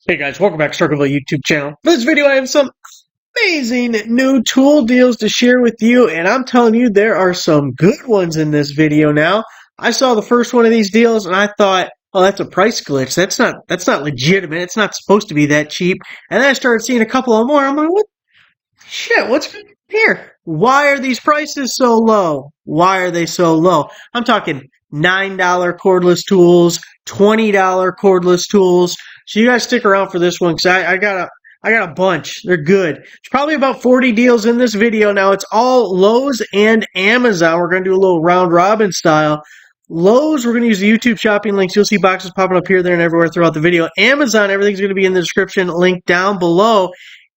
Hey guys, welcome back to Struggleville YouTube channel. For this video I have some amazing new tool deals to share with you, and I'm telling you there are some good ones in this video now. I saw the first one of these deals and I thought, oh, that's a price glitch. That's not legitimate. It's not supposed to be that cheap. And then I started seeing a couple of more. I'm like, what? Shit, what's here? Why are these prices so low? Why are they so low? I'm talking $9 cordless tools, $20 cordless tools. So you guys stick around for this one because I got a bunch. They're good. There's probably about 40 deals in this video now. It's all Lowe's and Amazon. We're going to do a little round robin style. Lowe's, we're going to use the YouTube shopping links. You'll see boxes popping up here, there, and everywhere throughout the video. Amazon, everything's going to be in the description, link down below.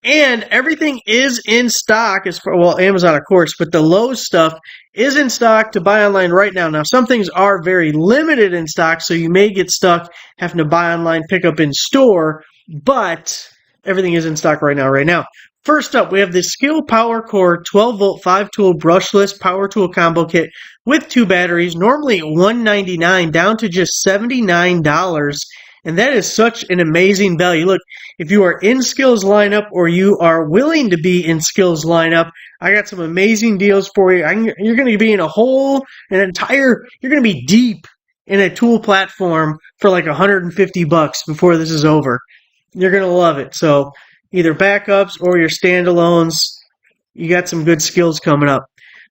And everything is in stock, well, Amazon, of course, but the Lowe's stuff is in stock to buy online right now. Now, some things are very limited in stock, so you may get stuck having to buy online, pick up in store, but everything is in stock right now. First up, we have the Skil Power Core 12-volt 5-tool brushless power tool combo kit with 2 batteries, normally $199 down to just $79. And that is such an amazing value. Look, if you are in Skil's lineup or you are willing to be in Skil's lineup, I got some amazing deals for you. You're going to be in you're going to be deep in a tool platform for like $150 before this is over. You're going to love it. So either backups or your standalones, you got some good skills coming up.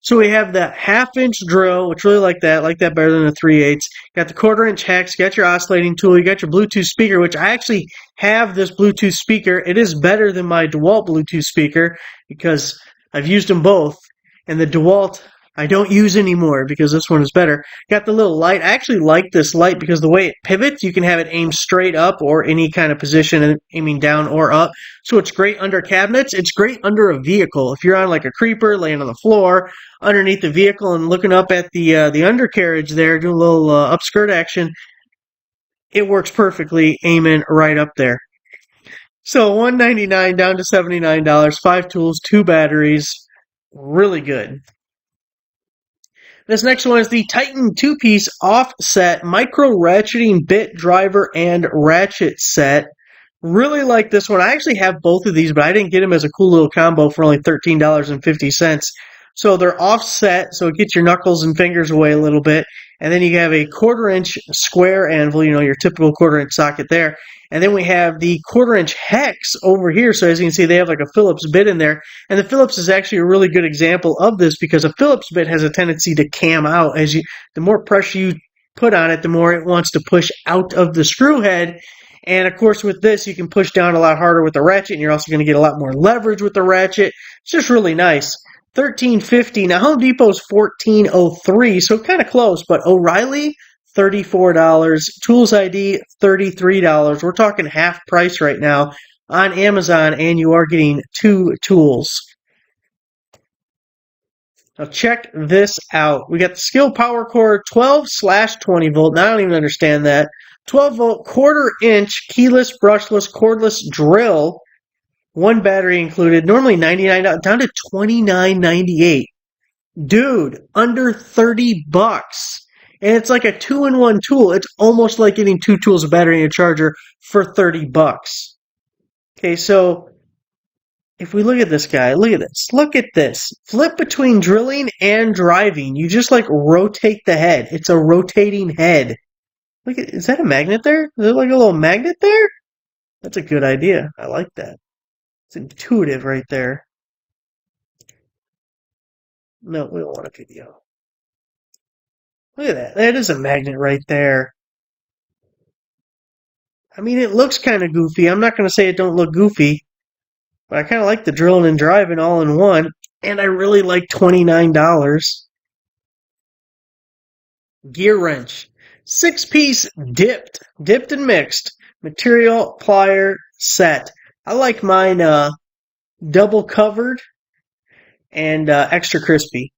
So we have the 1/2-inch drill, which really like that better than the 3/8. Got the 1/4-inch hex, got your oscillating tool, you got your Bluetooth speaker, which I actually have this Bluetooth speaker. It is better than my DeWALT Bluetooth speaker because I've used them both, and the DeWALT I don't use anymore because this one is better. Got the little light. I actually like this light because the way it pivots, you can have it aimed straight up or any kind of position, aiming down or up. So it's great under cabinets. It's great under a vehicle. If you're on like a creeper, laying on the floor, underneath the vehicle and looking up at the undercarriage there, doing a little upskirt action, it works perfectly aiming right up there. So $199 down to $79, 5 tools, 2 batteries, really good. This next one is the Titan 2-piece offset micro ratcheting bit driver and ratchet set. Really like this one. I actually have both of these, but I didn't get them as a cool little combo for only $13.50. So they're offset, so it gets your knuckles and fingers away a little bit. And then you have a 1/4-inch square anvil, your typical 1/4-inch socket there. And then we have the 1/4-inch hex over here. So as you can see, they have like a Phillips bit in there. And the Phillips is actually a really good example of this because a Phillips bit has a tendency to cam out. The more pressure you put on it, the more it wants to push out of the screw head. And of course, with this, you can push down a lot harder with the ratchet, and you're also going to get a lot more leverage with the ratchet. It's just really nice. $13.50. Now, Home Depot's $14.03, so kind of close, but O'Reilly, $34. Tools ID, $33. We're talking half price right now on Amazon, and you are getting 2 tools. Now, check this out. We got the Skil Power Core 12/20 volt. Now, I don't even understand that. 12-volt, 1/4-inch keyless, brushless, cordless drill. 1 battery included, normally $99, down to $29.98. Dude, under $30. And it's like a 2-in-1 tool. It's almost like getting 2 tools, a battery, and a charger for $30. Okay, so if we look at this guy, look at this. Flip between drilling and driving. You just like rotate the head. It's a rotating head. Look at, is that a magnet there? Is there like a little magnet there? That's a good idea. I like that. It's intuitive right there. No, we don't want a video. Look at that. That is a magnet right there. I mean, it looks kind of goofy. I'm not going to say it don't look goofy, but I kind of like the drilling and driving all in one, and I really like $29. GearWrench. 6-piece dipped and mixed material plier set. I like mine double covered and extra crispy.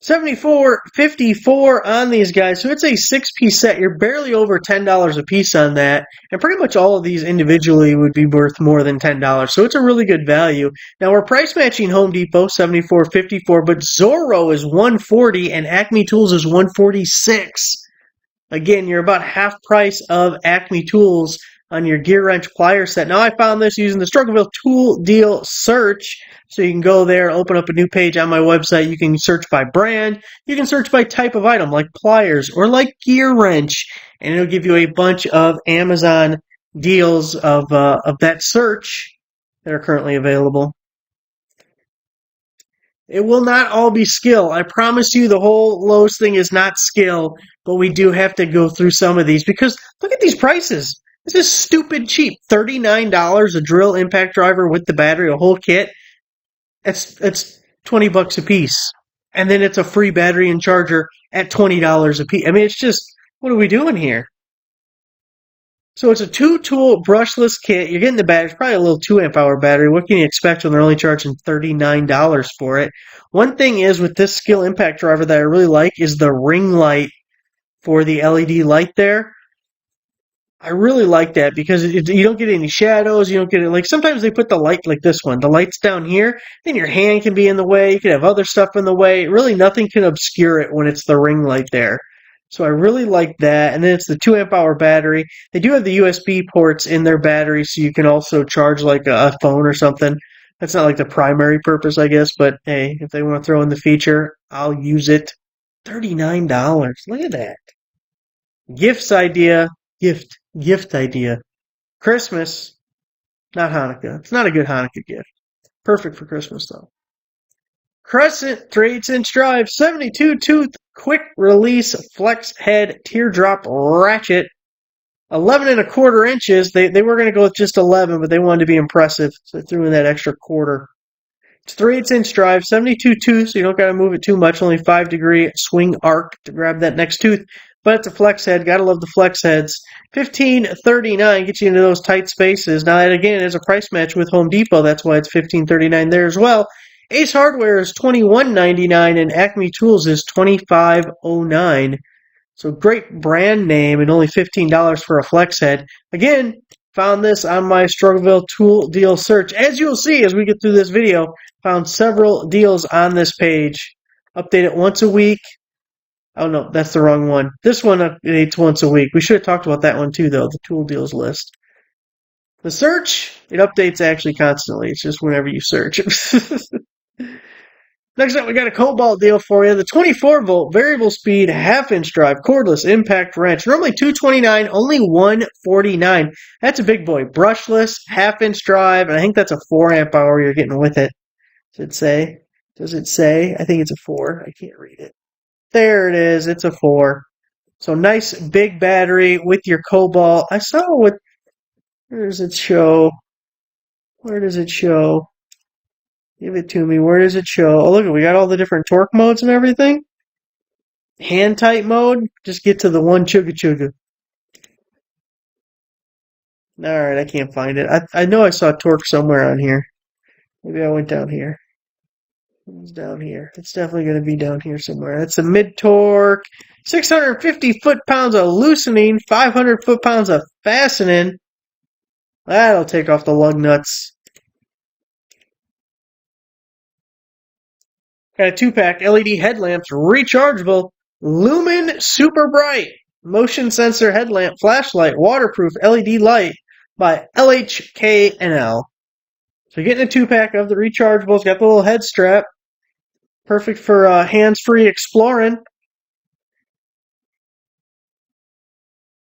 $74.54 on these guys. So it's a 6-piece set. You're barely over $10 a piece on that. And pretty much all of these individually would be worth more than $10. So it's a really good value. Now we're price matching Home Depot, $74.54, but Zorro is $140 and Acme Tools is $146. Again, you're about half price of Acme Tools on your GearWrench plier set. Now, I found this using the Struggleville tool deal search. So you can go there, open up a new page on my website. You can search by brand. You can search by type of item, like pliers or like GearWrench, and it'll give you a bunch of Amazon deals of that search that are currently available. It will not all be Skil. I promise you the whole Lowe's thing is not Skil, but we do have to go through some of these because look at these prices. This is stupid cheap. $39 a drill impact driver with the battery, a whole kit. It's $20 a piece. And then it's a free battery and charger at $20 a piece. I mean, it's just, what are we doing here? So it's a 2-tool brushless kit. You're getting the battery. It's probably a little 2-amp-hour battery. What can you expect when they're only charging $39 for it? One thing is with this Skil impact driver that I really like is the ring light for the LED light there. I really like that because you don't get any shadows. You don't get it. Like sometimes they put the light like this one. The light's down here. Then your hand can be in the way. You can have other stuff in the way. Really nothing can obscure it when it's the ring light there. So I really like that. And then it's the 2-amp-hour battery. They do have the USB ports in their battery, so you can also charge like a phone or something. That's not like the primary purpose, I guess, but hey, if they want to throw in the feature, I'll use it. $39. Look at that. Gift idea. Christmas, not Hanukkah. It's not a good Hanukkah gift. Perfect for Christmas, though. Crescent 3/8" drive, 72-tooth, quick release, flex head, teardrop ratchet, 11 1/4 inches. They were going to go with just 11, but they wanted to be impressive, so they threw in that extra quarter. It's 3/8" drive, 72 tooth, so you don't got to move it too much. Only 5-degree swing arc to grab that next tooth. But it's a flex head. Gotta love the flex heads. $15.39 gets you into those tight spaces. Now, that again is a price match with Home Depot. That's why it's $15.39 there as well. Ace Hardware is $21.99 and Acme Tools is $25.09. So great brand name and only $15 for a flex head. Again, found this on my Struggleville tool deal search. As you'll see as we get through this video, found several deals on this page. Update it once a week. Oh no, that's the wrong one. This one updates once a week. We should have talked about that one too, though, the tool deals list. The search, it updates actually constantly. It's just whenever you search. Next up, we got a Kobalt deal for you. The 24-volt variable speed half-inch drive cordless impact wrench. Normally $229, only $149. That's a big boy. Brushless, half-inch drive, and I think that's a 4-amp-hour you're getting with it. Does it say? Does it say? I think it's a 4. I can't read it. There it is. It's a 4. So nice big battery with your Kobalt. I saw what. Where does it show? Where does it show? Give it to me. Where does it show? Oh, look, we got all the different torque modes and everything. Hand tight mode. Just get to the one chugga chugga. Alright, I can't find it. I know I saw torque somewhere on here. Maybe I went down here. It's down here. It's definitely going to be down here somewhere. That's a mid-torque. 650 foot-pounds of loosening. 500 foot-pounds of fastening. That'll take off the lug nuts. Got a 2-pack LED headlamps, rechargeable, Lumen Super Bright, motion sensor headlamp, flashlight, waterproof LED light by LHKNL. So you're getting a 2-pack of the rechargeables. Got the little head strap. Perfect for hands-free exploring.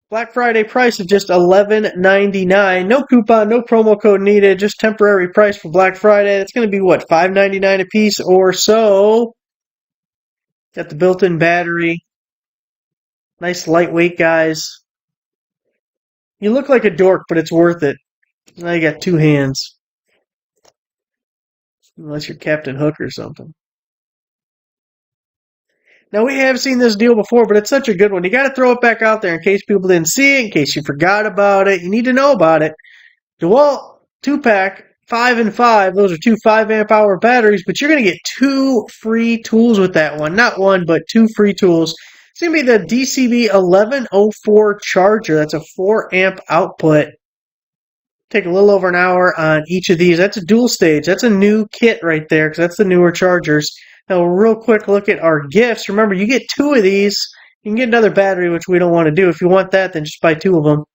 Black Friday price of just $11.99. No coupon, no promo code needed. Just temporary price for Black Friday. It's going to be, what, $5.99 a piece or so. Got the built-in battery. Nice lightweight, guys. You look like a dork, but it's worth it. Now you got 2 hands. Unless you're Captain Hook or something. Now, we have seen this deal before, but it's such a good one. You got to throw it back out there in case people didn't see it, in case you forgot about it. You need to know about it. DeWALT 2-pack, 5 and 5. Those are 2 5-amp-hour batteries, but you're going to get 2 free tools with that one. Not 1, but 2 free tools. It's going to be the DCB 1104 charger. That's a 4-amp output. Take a little over an hour on each of these. That's a dual stage. That's a new kit right there because that's the newer chargers. Now, a real quick look at our gifts. Remember, you get 2 of these. You can get another battery, which we don't want to do. If you want that, then just buy 2 of them.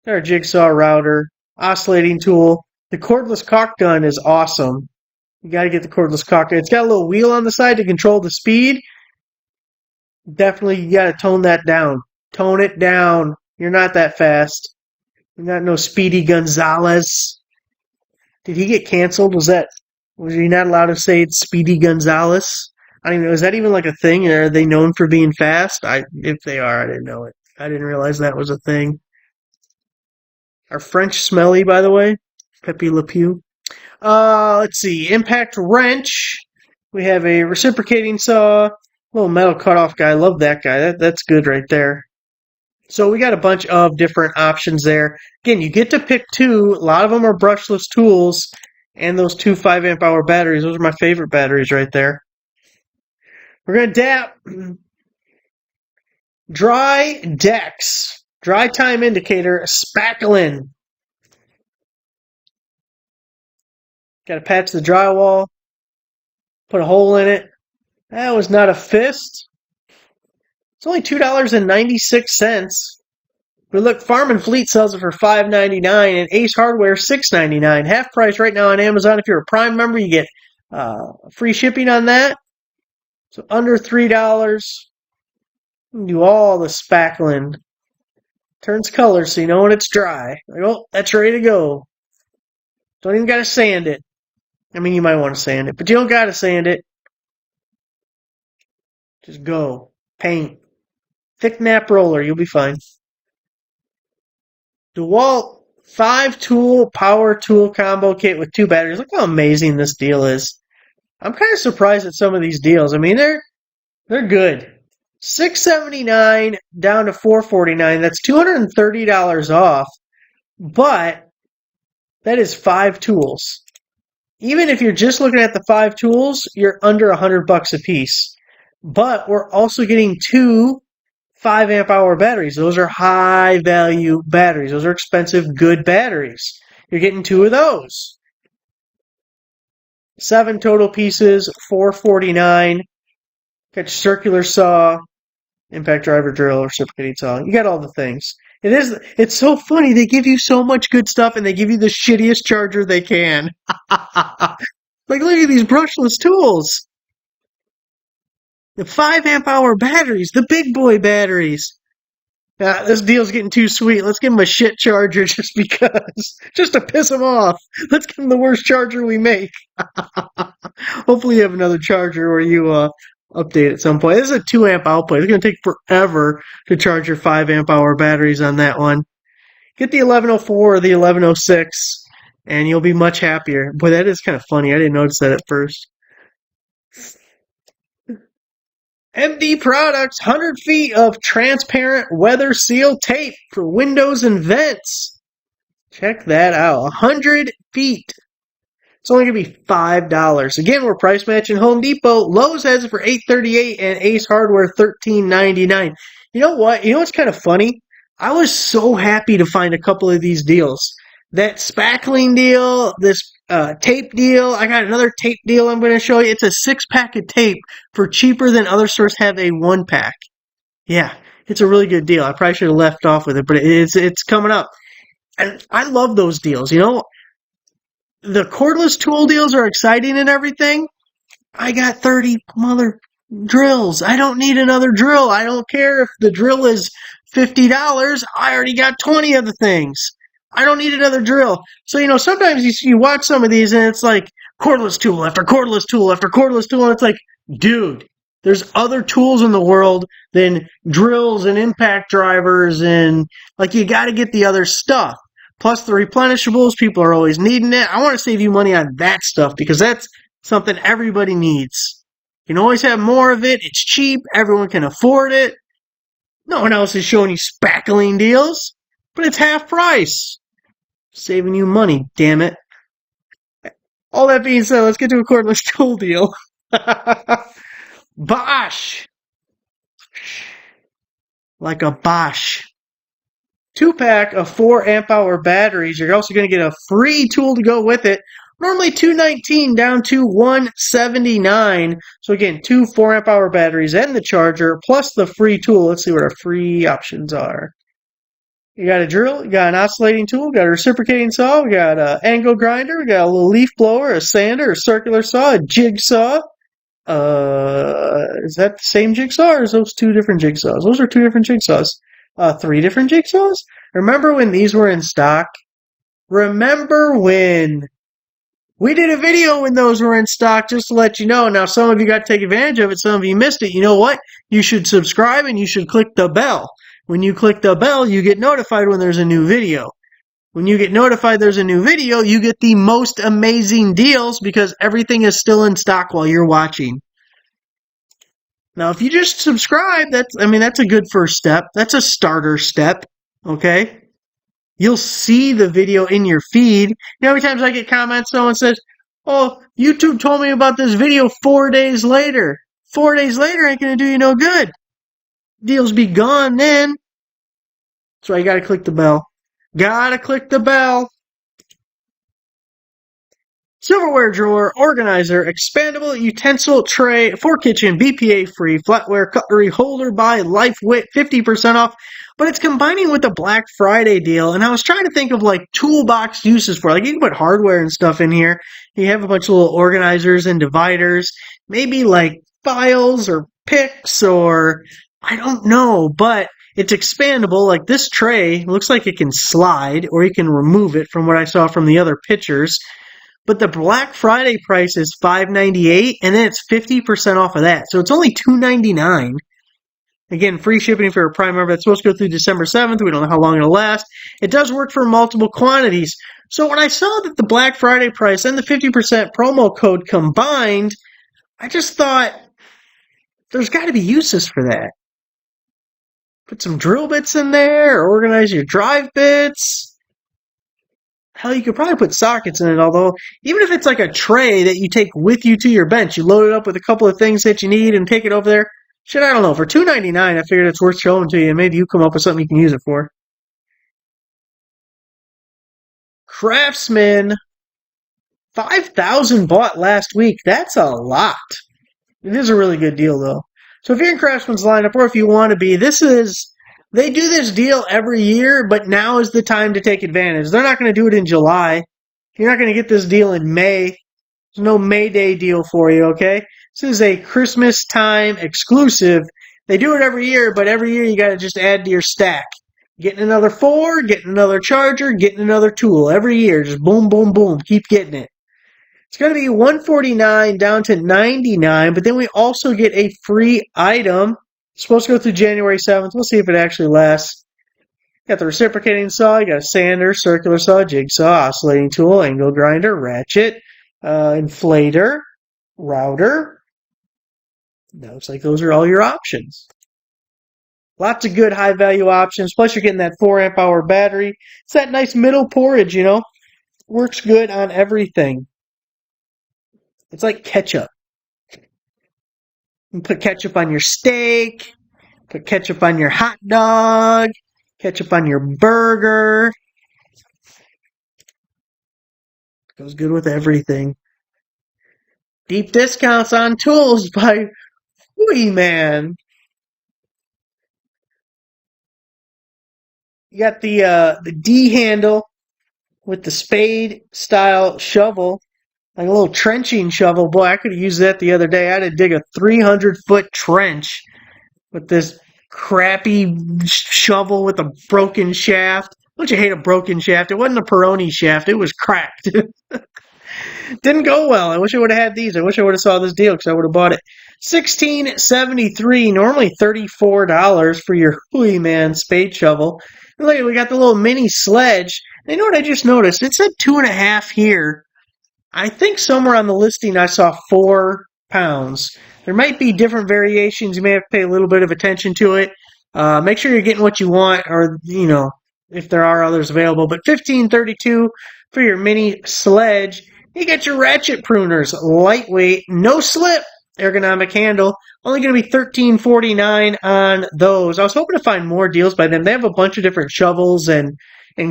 Our jigsaw router, oscillating tool. The cordless caulk gun is awesome. You got to get the cordless caulk gun. It's got a little wheel on the side to control the speed. Definitely, you got to tone that down. Tone it down. You're not that fast. You're not no Speedy Gonzalez. Did he get canceled? Was he not allowed to say it's Speedy Gonzalez? I don't even know. Is that even like a thing? Are they known for being fast? If they are, I didn't know it. I didn't realize that was a thing. Our French Smelly, by the way. Pepe Le Pew. Let's see. Impact wrench. We have a reciprocating saw. Little metal cutoff guy. Love that guy. That's good right there. So we got a bunch of different options there. Again, you get to pick two. A lot of them are brushless tools. And those two 5 amp hour batteries. Those are my favorite batteries right there. We're going to DAP. Dry decks. Dry time indicator. Spackling. Got to patch the drywall. Put a hole in it. That was not a fist. It's only $2.96. But look, Farm and Fleet sells it for $5.99 and Ace Hardware $6.99. Half price right now on Amazon. If you're a Prime member, you get free shipping on that. So under $3. You can do all the spackling. Turns color so you know when it's dry. Like, oh, that's ready to go. Don't even got to sand it. I mean, you might want to sand it, but you don't got to sand it. Just go. Paint. Thick nap roller. You'll be fine. DeWALT 5-tool power tool combo kit with 2 batteries. Look how amazing this deal is. I'm kind of surprised at some of these deals. I mean, they're good. $6.79 down to $4.49. That's $230 off. But that is 5 tools. Even if you're just looking at the 5 tools, you're under $100 a piece. But we're also getting 2 5 amp hour batteries. Those are high value batteries. Those are expensive, good batteries. You're getting 2 of those. 7 total pieces, $4.49. Got circular saw, impact driver drill, reciprocating saw. You got all the things. It's so funny. They give you so much good stuff and they give you the shittiest charger they can. Like, look at these brushless tools. The 5 amp hour batteries, the big boy batteries. This deal's getting too sweet. Let's give him a shit charger just because. Just to piss him off. Let's give him the worst charger we make. Hopefully you have another charger where you update at some point. This is a 2 amp output. It's going to take forever to charge your 5 amp hour batteries on that one. Get the 1104 or the 1106 and you'll be much happier. Boy, that is kind of funny. I didn't notice that at first. MD Products, 100 feet of transparent Weatherseal tape for windows and vents. Check that out. 100 feet. It's only going to be $5. Again, we're price matching Home Depot. Lowe's has it for $8.38 and Ace Hardware $13.99. You know what? You know what's kind of funny? I was so happy to find a couple of these deals. That spackling deal, this tape deal. I got another tape deal I'm going to show you. It's a 6-pack of tape for cheaper than other stores have a 1-pack. Yeah, it's a really good deal. I probably should have left off with it, but it's coming up. And I love those deals. You know, the cordless tool deals are exciting and everything. I got 30 mother drills. I don't need another drill. I don't care if the drill is $50. I already got 20 of the things. I don't need another drill. So, you know, sometimes you watch some of these and it's like cordless tool after cordless tool after cordless tool. And it's like, dude, there's other tools in the world than drills and impact drivers. And like, you got to get the other stuff. Plus the replenishables, people are always needing it. I want to save you money on that stuff because that's something everybody needs. You can always have more of it. It's cheap. Everyone can afford it. No one else is showing you spackling deals, but it's half price. Saving you money, damn it. All that being said, let's get to a cordless tool deal. Bosch. Like a Bosch. 2-pack of 4 amp hour batteries. You're also going to get a free tool to go with it. Normally $219 down to $179. So again, 2 4 amp hour batteries and the charger plus the free tool. Let's see what our free options are. You got a drill, you got an oscillating tool, got a reciprocating saw, we got an angle grinder, we got a little leaf blower, a sander, a circular saw, a jigsaw. Is that the same jigsaw or is those two different jigsaws? Those are two different jigsaws. Three different jigsaws? Remember when these were in stock? Remember when we did a video when those were in stock, just to let you know. Now, some of you got to take advantage of it. Some of you missed it. You know what? You should subscribe and you should click the bell. When you click the bell, you get notified when there's a new video. When you get notified there's a new video, you get the most amazing deals because everything is still in stock while you're watching. Now, if you just subscribe, that's a good first step. That's a starter step, okay? You'll see the video in your feed. You know how many times I get comments, someone says, oh, YouTube told me about this video 4 days later. 4 days later ain't going to do you no good. Deals be gone then. That's why you got to click the bell. Gotta click the bell. Silverware drawer, organizer, expandable utensil tray for kitchen, BPA free, flatware cutlery holder by Lifewit, 50% off. But it's combining with the Black Friday deal, and I was trying to think of like toolbox uses for it. Like you can put hardware and stuff in here. You have a bunch of little organizers and dividers, maybe like files or picks or I don't know, but it's expandable. Like this tray looks like it can slide or you can remove it from what I saw from the other pictures. But the Black Friday price is $5.98, and then it's 50% off of that. So it's only $2.99. Again, free shipping for a Prime member. That's supposed to go through December 7th. We don't know how long it'll last. It does work for multiple quantities. So when I saw that the Black Friday price and the 50% promo code combined, I just thought there's got to be uses for that. Put some drill bits in there, or organize your drive bits. Hell, you could probably put sockets in it, although even if it's like a tray that you take with you to your bench, you load it up with a couple of things that you need and take it over there. Shit, I don't know. For $2.99, I figured it's worth showing to you, and maybe you come up with something you can use it for. Craftsman, 5,000 bought last week. That's a lot. It is a really good deal, though. So if you're in Craftsman's lineup, or if you want to be, they do this deal every year, but now is the time to take advantage. They're not going to do it in July. You're not going to get this deal in May. There's no May Day deal for you, okay? This is a Christmas time exclusive. They do it every year, but every year you got to just add to your stack. Getting another 4, getting another charger, getting another tool. Every year, just boom, boom, boom. Keep getting it. It's going to be $149 down to $99, but then we also get a free item. It's supposed to go through January 7th. We'll see if it actually lasts. Got the reciprocating saw, you got a sander, circular saw, jigsaw, oscillating tool, angle grinder, ratchet, inflator, router. That looks like those are all your options. Lots of good high-value options. Plus, you're getting that 4-amp-hour battery. It's that nice middle porridge, you know. Works good on everything. It's like ketchup. You put ketchup on your steak, put ketchup on your hot dog, ketchup on your burger. Goes good with everything. Deep discounts on tools by Hooyman. You got the D handle with the spade style shovel. Like a little trenching shovel. Boy, I could have used that the other day. I had to dig a 300-foot trench with this crappy shovel with a broken shaft. Don't you hate a broken shaft? It wasn't a Peroni shaft. It was cracked. Didn't go well. I wish I would have had these. I wish I would have saw this deal because I would have bought it. $16.73, normally $34 for your Hooyman spade shovel. And look, we got the little mini sledge. And you know what I just noticed? It said 2.5 here. I think somewhere on the listing I saw 4 pounds. There might be different variations. You may have to pay a little bit of attention to it. Make sure you're getting what you want, or, you know, if there are others available. But $15.32 for your mini sledge. You get your ratchet pruners. Lightweight, no slip, ergonomic handle. Only going to be $13.49 on those. I was hoping to find more deals by them. They have a bunch of different shovels and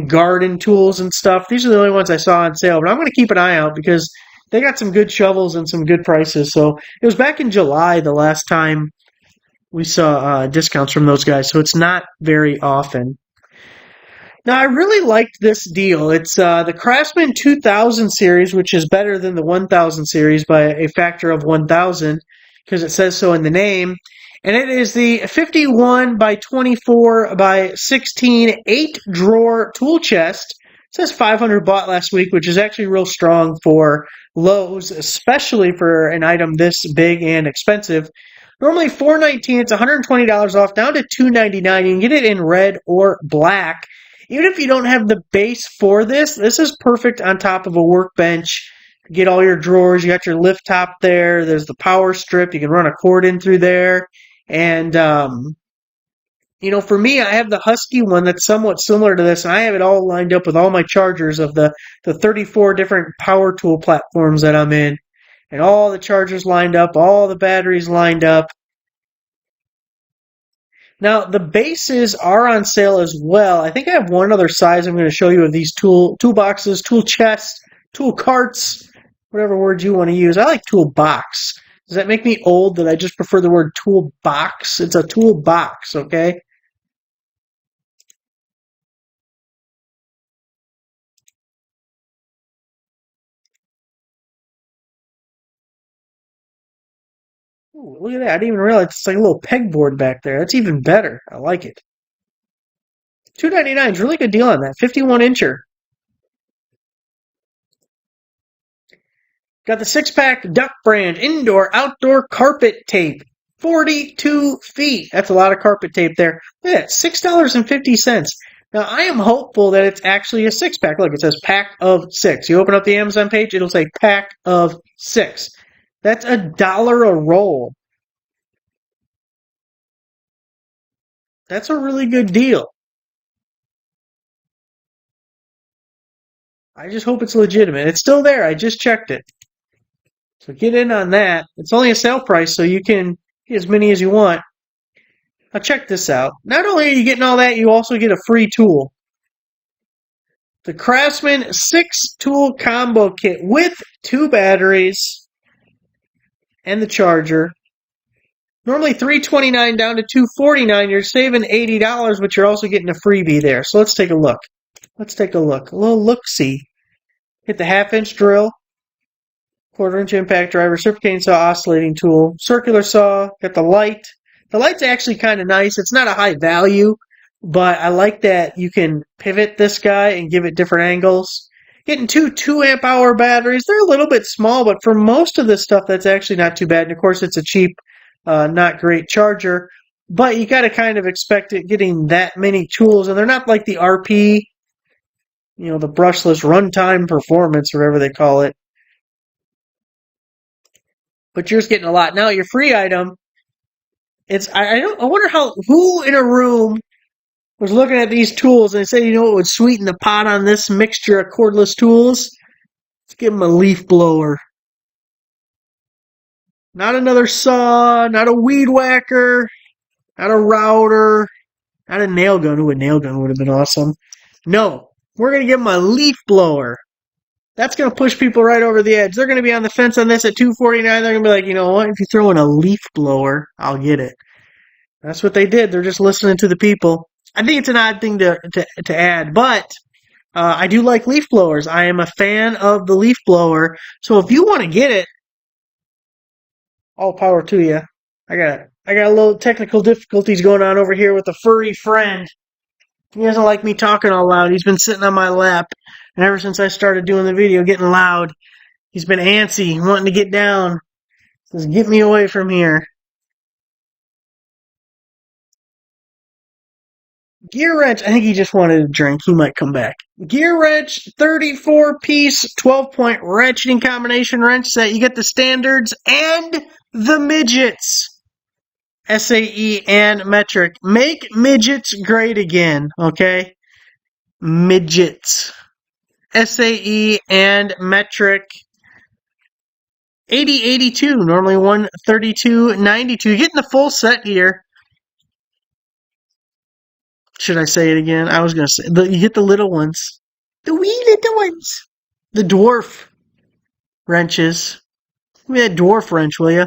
garden tools and stuff. These are the only ones I saw on sale, but I'm going to keep an eye out because they got some good shovels and some good prices. So it was back in July the last time we saw discounts from those guys, so it's not very often. Now, I really liked this deal. It's the Craftsman 2000 series, which is better than the 1000 series by a factor of 1000 because it says so in the name. And it is the 51 by 24 by 16 8-drawer tool chest. It says 500 bought last week, which is actually real strong for Lowe's, especially for an item this big and expensive. Normally $419, it's $120 off, down to $299. You can get it in red or black. Even if you don't have the base for this, this is perfect on top of a workbench. You get all your drawers. You got your lift top there. There's the power strip. You can run a cord in through there. And, for me, I have the Husky one that's somewhat similar to this, and I have it all lined up with all my chargers of the 34 different power tool platforms that I'm in. And all the chargers lined up, all the batteries lined up. Now, the bases are on sale as well. I think I have one other size I'm going to show you of these toolboxes, tool chests, tool carts, whatever word you want to use. I like toolbox. Does that make me old that I just prefer the word toolbox? It's a toolbox, okay? Ooh, look at that. I didn't even realize it's like a little pegboard back there. That's even better. I like it. $2.99 is a really good deal on that. 51-incher. Got the 6-pack Duck brand indoor-outdoor carpet tape. 42 feet. That's a lot of carpet tape there. Look at that. $6.50. Now, I am hopeful that it's actually a 6-pack. Look, it says pack of 6. You open up the Amazon page, it'll say pack of 6. That's $1 a roll. That's a really good deal. I just hope it's legitimate. It's still there. I just checked it. So get in on that. It's only a sale price, so you can get as many as you want. Now check this out. Not only are you getting all that, you also get a free tool. The Craftsman 6-tool combo kit with 2 batteries and the charger. Normally $329 down to $249. You're saving $80, but you're also getting a freebie there. So let's take a look. Let's take a look. A little look-see. Hit the 1/2-inch drill. 1/4-inch impact driver, reciprocating saw, oscillating tool, circular saw, got the light. The light's actually kind of nice. It's not a high value, but I like that you can pivot this guy and give it different angles. Getting 2 2-amp-hour batteries. They're a little bit small, but for most of this stuff, that's actually not too bad. And of course, it's a cheap, not great charger, but you got to kind of expect it getting that many tools, and they're not like the RP, the brushless runtime performance, whatever they call it. But you're just getting a lot. Now, your free item, I wonder who in a room was looking at these tools and said, what would sweeten the pot on this mixture of cordless tools? Let's give them a leaf blower. Not another saw, not a weed whacker, not a router, not a nail gun. Ooh, a nail gun would have been awesome. No, we're going to give them a leaf blower. That's going to push people right over the edge. They're going to be on the fence on this at $249. They're going to be like, you know what? If you throw in a leaf blower, I'll get it. That's what they did. They're just listening to the people. I think it's an odd thing to add, but I do like leaf blowers. I am a fan of the leaf blower. So if you want to get it, all power to you. I got a little technical difficulties going on over here with a furry friend. He doesn't like me talking all loud. He's been sitting on my lap. And ever since I started doing the video, getting loud, he's been antsy, wanting to get down. Says, get me away from here. GearWrench, I think he just wanted a drink. He might come back. GearWrench 34-piece 12-point ratcheting combination wrench set. You get the standards and the midgets. SAE and metric. Make midgets great again, okay? Midgets. SAE and metric. 8082, normally 132.92. You're getting the full set here. Should I say it again? I was going to say, you get the little ones. The wee little ones. The dwarf wrenches. Give me that dwarf wrench, will you?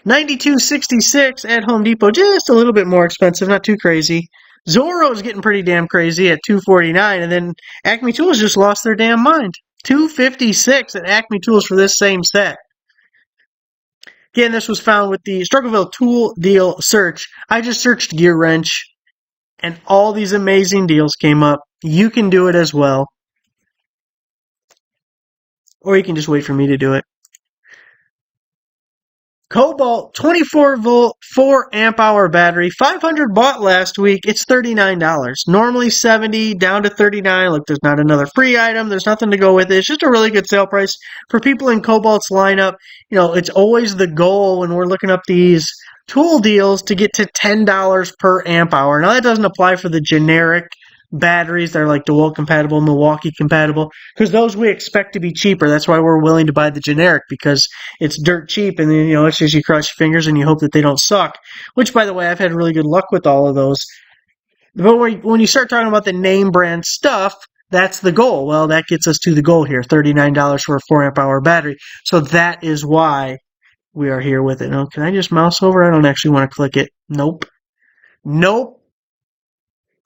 $92.66 at Home Depot. Just a little bit more expensive, not too crazy. Zorro's getting pretty damn crazy at $249, and then Acme Tools just lost their damn mind. $256 at Acme Tools for this same set. Again, this was found with the Struggleville Tool Deal Search. I just searched GearWrench, and all these amazing deals came up. You can do it as well. Or you can just wait for me to do it. Kobalt 24-volt 4 amp hour battery, 500 bought last week. It's $39. Normally $70, down to $39. Look, there's not another free item. There's nothing to go with it. It's just a really good sale price for people in Kobalt's lineup. You know, it's always the goal when we're looking up these tool deals to get to $10 per amp hour. Now that doesn't apply for the generic batteries that are like DeWALT compatible, Milwaukee compatible, because those we expect to be cheaper. That's why we're willing to buy the generic, because it's dirt cheap, and then, you know, it's just you cross your fingers and you hope that they don't suck, which, by the way, I've had really good luck with all of those. But when you start talking about the name brand stuff, that's the goal. Well, that gets us to the goal here, $39 for a 4 amp hour battery. So that is why we are here with it. Now, can I just mouse over? I don't actually want to click it. Nope.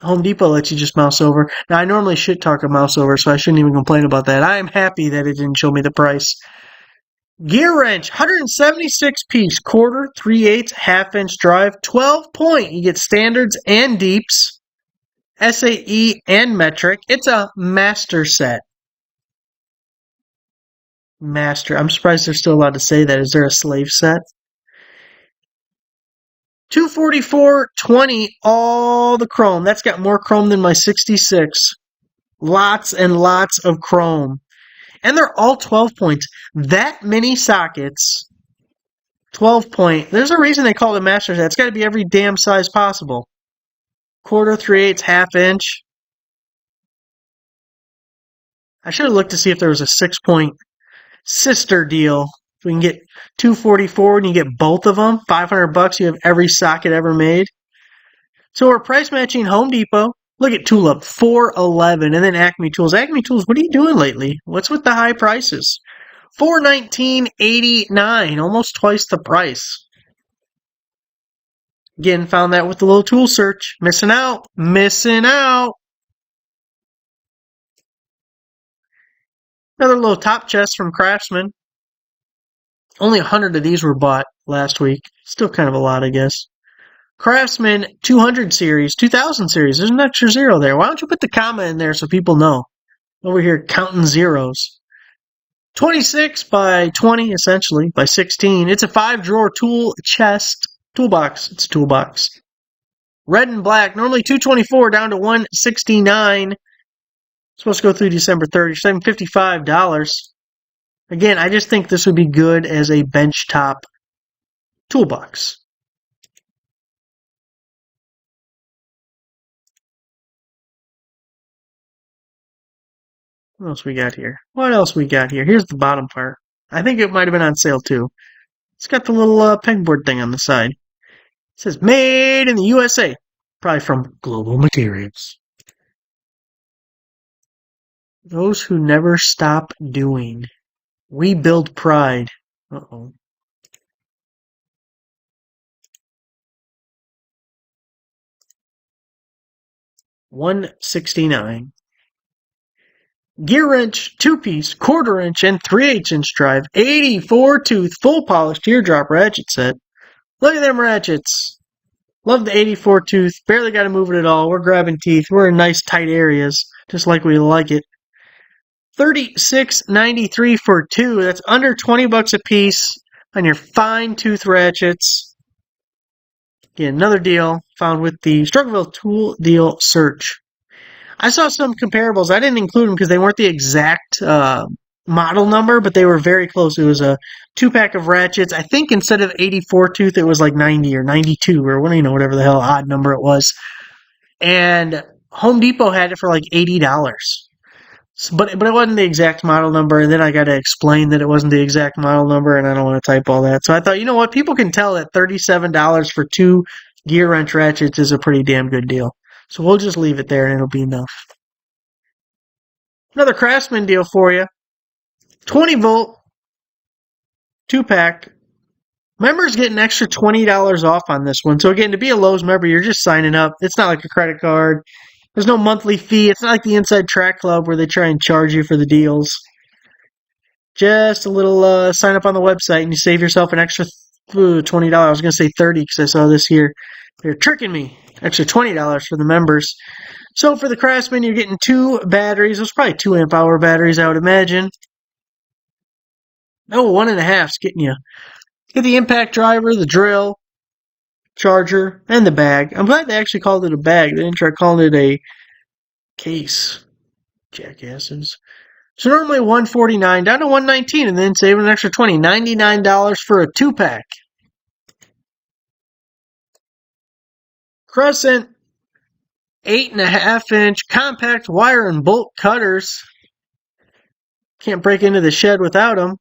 Home Depot lets you just mouse over. Now, I normally shit talk a mouse over, so I shouldn't even complain about that. I am happy that it didn't show me the price. GearWrench, 176-piece, quarter, 3/8, half-inch drive, 12-point. You get standards and deeps, SAE and metric. It's a master set. Master. I'm surprised they're still allowed to say that. Is there a slave set? $244.20, all the chrome. That's got more chrome than my 66. Lots and lots of chrome. And they're all 12 points. That many sockets, 12 point. There's a reason they call it a master set. It's got to be every damn size possible. Quarter, 3/8, half-inch. I should have looked to see if there was a 6-point sister deal. We can get $244 and you get both of them. $500, you have every socket ever made. So we're price matching Home Depot. Look at Tulip, $411, and then Acme Tools. Acme Tools, what are you doing lately? What's with the high prices? $419.89, almost twice the price. Again, found that with the little tool search. Missing out. Another little top chest from Craftsman. Only 100 of these were bought last week. Still kind of a lot, I guess. Craftsman 200 series, 2000 series. There's an extra zero there. Why don't you put the comma in there so people know? Over here, counting zeros. 26 by 20, essentially, by 16. It's a 5-drawer tool chest. Toolbox. It's a toolbox. Red and black. Normally $224 down to $169. Supposed to go through December 30th. $755. Again, I just think this would be good as a benchtop toolbox. What else we got here? Here's the bottom part. I think it might have been on sale too. It's got the little pegboard thing on the side. It says made in the USA. Probably from Global Materials. Those who never stop doing. We build pride. Uh-oh. $169. GearWrench 2-piece, 1/4 inch, and 3/8 inch drive. 84-tooth, full polished teardrop ratchet set. Look at them ratchets. Love the 84-tooth. Barely got to move it at all. We're grabbing teeth. We're in nice tight areas, just like we like it. $36.93 for 2. That's under $20 a piece on your fine tooth ratchets. Again, another deal found with the Struggleville Tool Deal Search. I saw some comparables. I didn't include them because they weren't the exact model number, but they were very close. It was a 2-pack of ratchets. I think instead of 84 tooth, it was like 90 or 92 or whatever the hell odd number it was. And Home Depot had it for like $80. But it wasn't the exact model number, and then I got to explain that it wasn't the exact model number, and I don't want to type all that. So I thought, you know what? People can tell that $37 for 2 GearWrench ratchets is a pretty damn good deal. So we'll just leave it there, and it'll be enough. Another Craftsman deal for you. 20-volt, 2-pack, Members get an extra $20 off on this one. So again, to be a Lowe's member, you're just signing up. It's not like a credit card. There's no monthly fee. It's not like the Inside Track Club where they try and charge you for the deals. Just a little sign up on the website and you save yourself an extra $20. I was going to say 30 because I saw this here. They're tricking me. Extra $20 for the members. So for the Craftsman, you're getting 2 batteries. Those probably 2 amp hour batteries, I would imagine. Oh, 1.5's getting you. Get the impact driver, the drill, charger, and the bag. I'm glad they actually called it a bag. They didn't try calling it a case. Jackasses. So normally $149 down to $119 and then saving an extra $20. $99 for a 2-pack. Crescent 8.5-inch compact wire and bolt cutters. Can't break into the shed without them.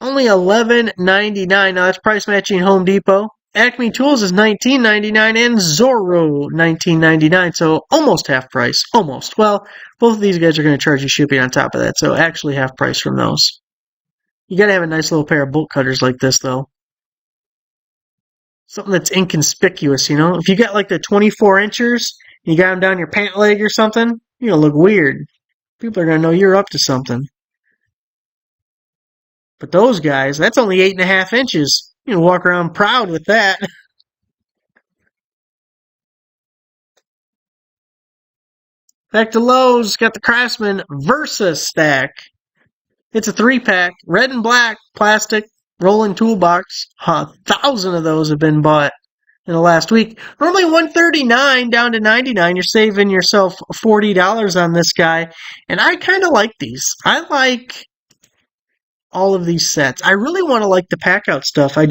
Only $11.99. Now that's price matching Home Depot. Acme Tools is $19.99 and Zorro $19.99. So almost half price. Almost. Well, both of these guys are going to charge you shipping on top of that. So actually half price from those. You got to have a nice little pair of bolt cutters like this though. Something that's inconspicuous, you know? If you got like the 24 inchers, you got them down your pant leg or something, you're going to look weird. People are going to know you're up to something. But those guys, that's only 8.5 inches. You can walk around proud with that. Back to Lowe's, got the Craftsman Versa Stack. It's a 3-pack, red and black, plastic, rolling toolbox. 1,000 of those have been bought in the last week. Normally $139 down to $99. You're saving yourself $40 on this guy. And I kind of like these. I like all of these sets. I really want to like the pack out stuff. I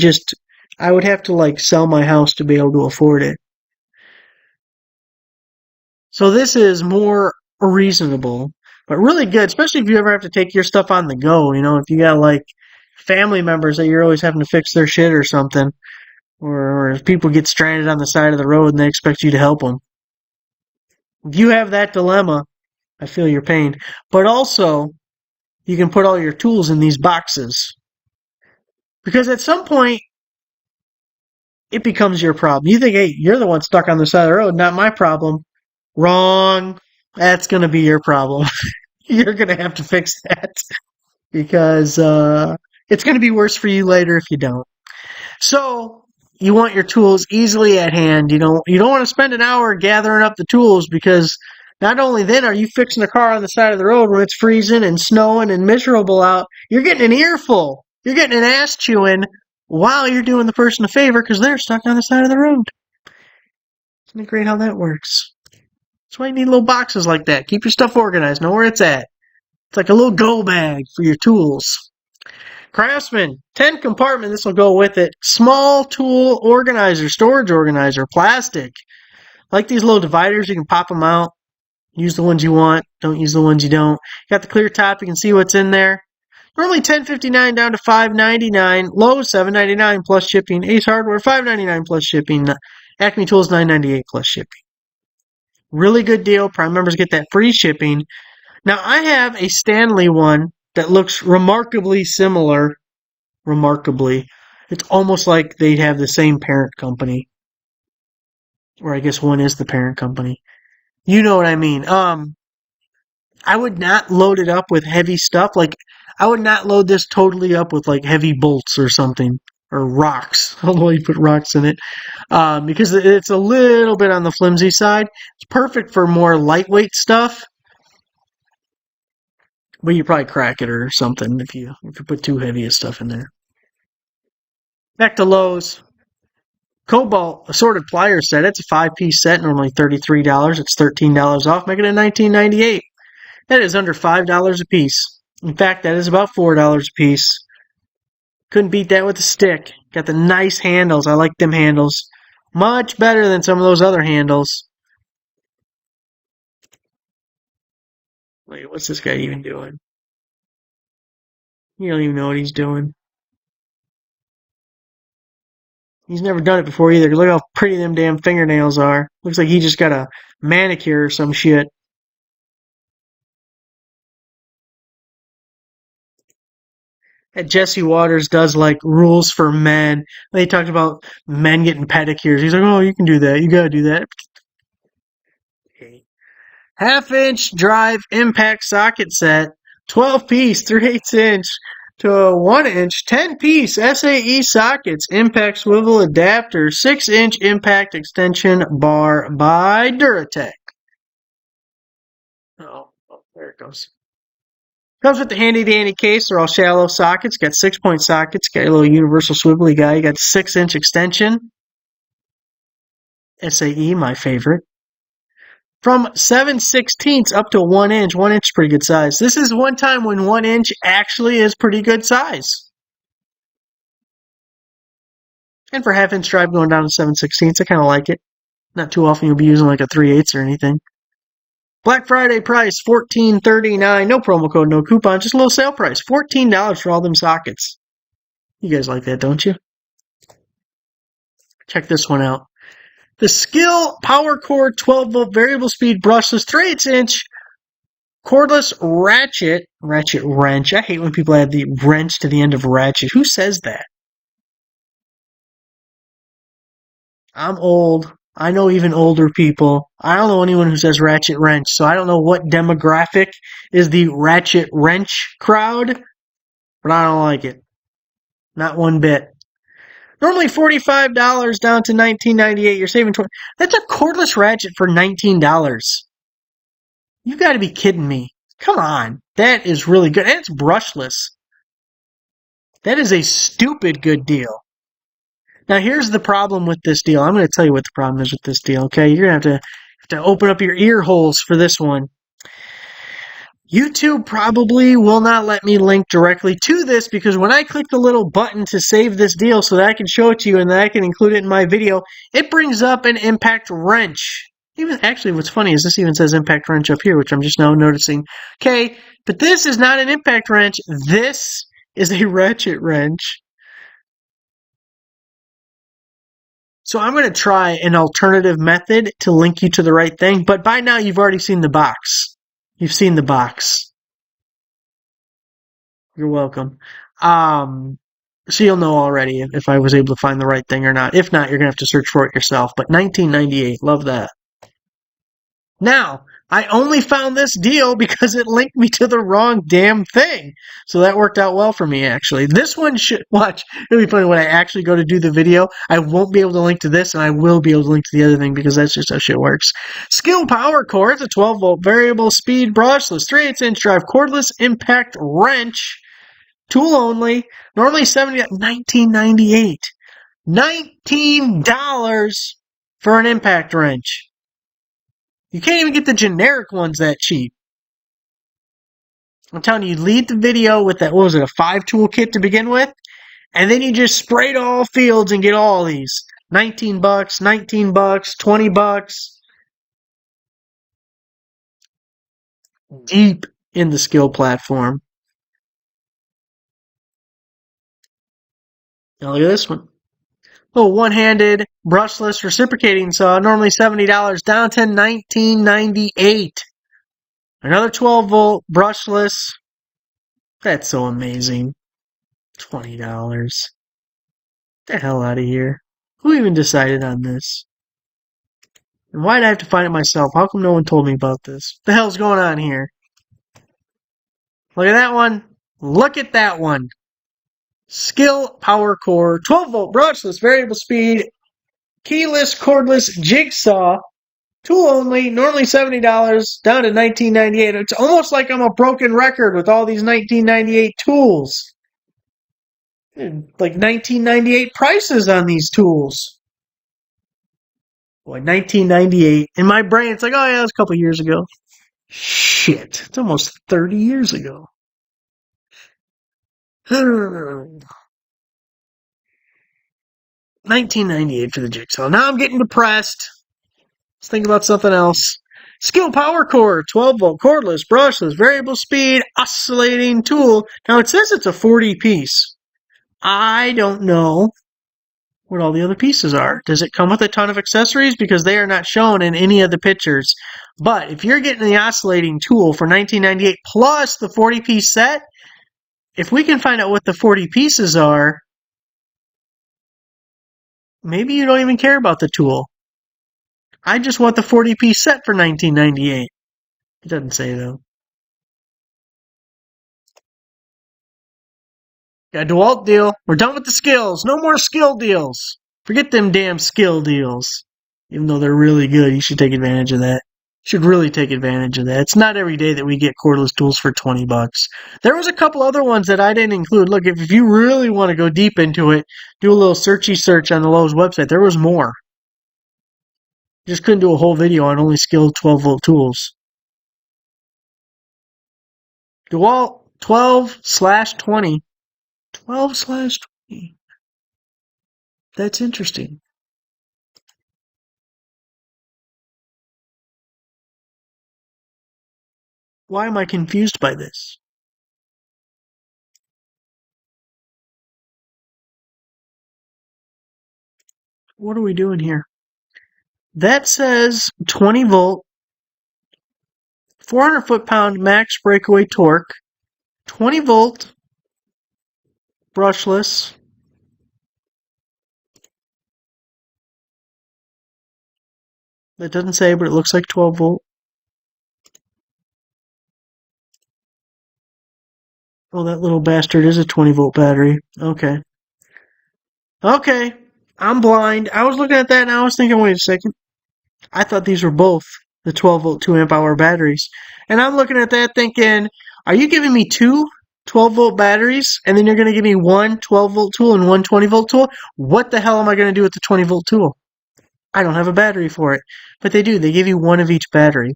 would have to like sell my house to be able to afford it. So this is more reasonable, but really good, especially if you ever have to take your stuff on the go. You know, if you got like family members that you're always having to fix their shit or something, or if people get stranded on the side of the road and they expect you to help them. If you have that dilemma, I feel your pain. But also, you can put all your tools in these boxes. Because at some point, it becomes your problem. You think, hey, you're the one stuck on the side of the road, not my problem. Wrong. That's going to be your problem. You're going to have to fix that. Because it's going to be worse for you later if you don't. So, you want your tools easily at hand. You don't want to spend an hour gathering up the tools because not only then are you fixing a car on the side of the road when it's freezing and snowing and miserable out, you're getting an earful. You're getting an ass chewing while you're doing the person a favor because they're stuck on the side of the road. Isn't it great how that works? That's why you need little boxes like that. Keep your stuff organized. Know where it's at. It's like a little go bag for your tools. Craftsman, 10 compartment. This will go with it. Small tool organizer, storage organizer, plastic. Like these little dividers, you can pop them out. Use the ones you want. Don't use the ones you don't. Got the clear top. You can see what's in there. Normally $10.59 down to $5.99. Lowe $7.99 plus shipping. Ace Hardware $5.99 plus shipping. Acme Tools $9.98 plus shipping. Really good deal. Prime members get that free shipping. Now I have a Stanley one that looks remarkably similar. Remarkably. It's almost like they have the same parent company. Or I guess one is the parent company. You know what I mean. I would not load it up with heavy stuff. Like, I would not load this totally up with, like, heavy bolts or something. Or rocks. I don't know why you put rocks in it. Because it's a little bit on the flimsy side. It's perfect for more lightweight stuff. But you probably crack it or something if you put too heavy of stuff in there. Back to Lowe's. Kobalt assorted pliers set. It's a 5-piece set, normally $33. It's $13 off, making it $19.98. That is under $5 a piece. In fact, that is about $4 a piece. Couldn't beat that with a stick. Got the nice handles. I like them handles. Much better than some of those other handles. Wait, what's this guy even doing? You don't even know what he's doing. He's never done it before either. Look how pretty them damn fingernails are. Looks like he just got a manicure or some shit. Jesse Waters does like rules for men. They talked about men getting pedicures. He's like, oh, you can do that. You gotta do that. Half-inch drive impact socket set, 12-piece 3/8 inch to a 1-inch 10-piece SAE sockets, impact swivel adapter, 6-inch impact extension bar by Duratech. Oh, there it goes. Comes with the handy-dandy case. They're all shallow sockets. Got 6-point sockets. Got a little universal swivelly guy. You got 6-inch extension. SAE, my favorite. From 7/16 up to 1 inch. 1 inch is pretty good size. This is one time when 1 inch actually is pretty good size. And for half-inch drive going down to 7/16, I kind of like it. Not too often you'll be using like a 3/8 or anything. Black Friday price, $14.39. No promo code, no coupon, just a little sale price. $14 for all them sockets. You guys like that, don't you? Check this one out. The Skil Power Core 12-volt variable speed brushless 3/8 inch cordless ratchet wrench. I hate when people add the wrench to the end of ratchet. Who says that? I'm old. I know even older people. I don't know anyone who says ratchet wrench, so I don't know what demographic is the ratchet wrench crowd, but I don't like it. Not one bit. Normally $45 down to $19.98. You're saving $20. That's a cordless ratchet for $19. You got to be kidding me. Come on. That is really good. And it's brushless. That is a stupid good deal. Now, here's the problem with this deal. I'm going to tell you what the problem is with this deal, okay? You're going to have to open up your ear holes for this one. YouTube probably will not let me link directly to this because when I click the little button to save this deal so that I can show it to you and that I can include it in my video, it brings up an impact wrench. Actually, what's funny is this even says impact wrench up here, which I'm just now noticing. Okay, but this is not an impact wrench. This is a ratchet wrench. So I'm going to try an alternative method to link you to the right thing, but by now you've already seen the box. You've seen the box. You're welcome. So you'll know already if I was able to find the right thing or not. If not, you're going to have to search for it yourself. But $19.98, love that. Now, I only found this deal because it linked me to the wrong damn thing. So that worked out well for me, actually. This one should, watch, it'll be funny when I actually go to do the video, I won't be able to link to this, and I will be able to link to the other thing because that's just how shit works. Skil Power Core, it's a 12-volt variable speed brushless, 3/8 inch drive, cordless impact wrench, tool only, normally $19.98. $19 for an impact wrench. You can't even get the generic ones that cheap. I'm telling you, lead the video with that, what was it, a 5-tool kit to begin with? And then you just spray to all fields and get all these. $19, $19, $20. Deep in the Skil platform. Now look at this one. Little one-handed, brushless, reciprocating saw, normally $70, down to $19.98. Another 12-volt, brushless. That's so amazing. $20. Get the hell out of here. Who even decided on this? And why'd I have to find it myself? How come no one told me about this? What the hell's going on here? Look at that one. Look at that one. Skil Power Core, 12-volt brushless, variable speed, keyless, cordless jigsaw, tool only, normally $70, down to $19.98. It's almost like I'm a broken record with all these $19.98 tools. Like $19.98 prices on these tools. Boy, $19.98. In my brain, it's like, oh yeah, that was a couple years ago. Shit, it's almost 30 years ago. $19.98 for the jigsaw. Now I'm getting depressed. Let's think about something else. Skil Power Core, 12-volt, cordless, brushless, variable speed, oscillating tool. Now it says it's a 40-piece. I don't know what all the other pieces are. Does it come with a ton of accessories? Because they are not shown in any of the pictures. But if you're getting the oscillating tool for $19.98 plus the 40-piece set, if we can find out what the 40 pieces are, maybe you don't even care about the tool. I just want the 40-piece set for $19.98. It doesn't say, though. Got a DeWALT deal. We're done with the Skils. No more Skil deals. Forget them damn Skil deals. Even though they're really good, you should take advantage of that. Should really take advantage of that. It's not every day that we get cordless tools for $20. There was a couple other ones that I didn't include. Look, if you really want to go deep into it, do a little searchy search on the Lowe's website. There was more. Just couldn't do a whole video on only Skil 12-volt tools. DeWALT 12/20. 12/20. That's interesting. Why am I confused by this? What are we doing here? That says 20 volt, 400 foot-pound max breakaway torque, 20 volt, brushless. That doesn't say, but it looks like 12 volt. Oh, that little bastard is a 20 volt battery. Okay. Okay. I'm blind. I was looking at that and I was thinking, wait a second. I thought these were both the 12 volt 2 amp hour batteries. And I'm looking at that thinking, are you giving me two 12 volt batteries and then you're going to give me one 12 volt tool and one 20 volt tool? What the hell am I going to do with the 20 volt tool? I don't have a battery for it. But they do. They give you one of each battery.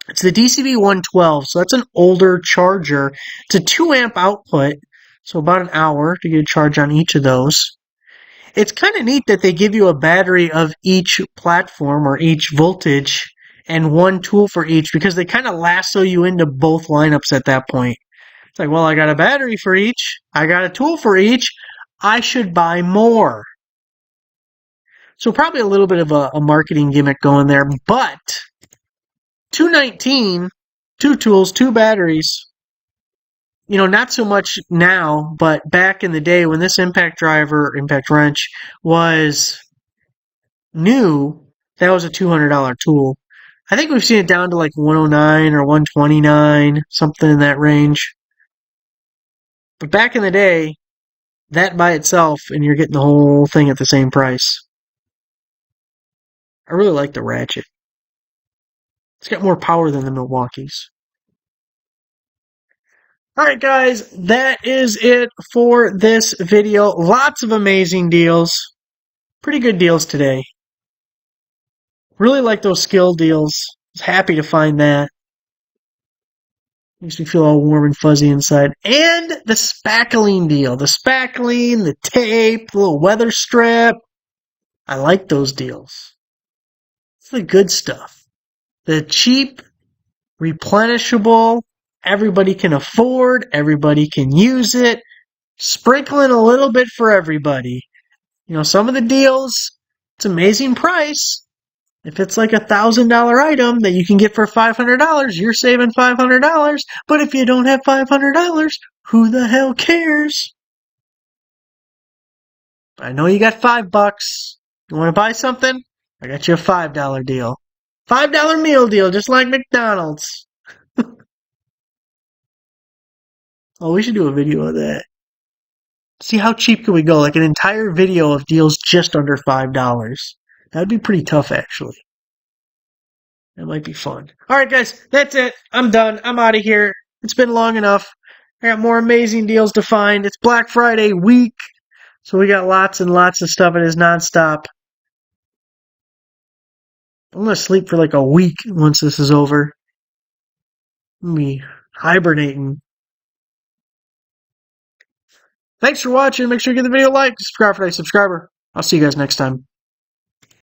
It's the DCB 112, so that's an older charger. It's a 2 amp output, so about an hour to get a charge on each of those. It's kind of neat that they give you a battery of each platform or each voltage and one tool for each because they kind of lasso you into both lineups at that point. It's like, well, I got a battery for each, I got a tool for each, I should buy more. So probably a little bit of a marketing gimmick going there, but $219, two tools, two batteries. You know, not so much now, but back in the day when this impact wrench was new, that was a $200 tool. I think we've seen it down to like $109 or $129, something in that range. But back in the day, that by itself, and you're getting the whole thing at the same price. I really like the Ratchet. It's got more power than the Milwaukee's. Alright guys, that is it for this video. Lots of amazing deals. Pretty good deals today. Really like those Skil deals. Was happy to find that. Makes me feel all warm and fuzzy inside. And the spackling deal. The spackling, the tape, the little weather strip. I like those deals. It's the good stuff. The cheap, replenishable, everybody can afford, everybody can use it, sprinkling a little bit for everybody. You know, some of the deals, it's amazing price. If it's like $1,000 item that you can get for $500, you're saving $500. But if you don't have $500, who the hell cares? I know you got $5. You want to buy something? I got you a $5 deal. $5 meal deal, just like McDonald's. Oh, we should do a video of that. See how cheap can we go? Like an entire video of deals just under $5. That'd be pretty tough, actually. That might be fun. Alright, guys, that's it. I'm done. I'm out of here. It's been long enough. I got more amazing deals to find. It's Black Friday week, so we got lots and lots of stuff. It is nonstop. I'm going to sleep for like a week once this is over. I'm going to be hibernating. Thanks for watching. Make sure you give the video a like, subscribe for a subscriber. I'll see you guys next time.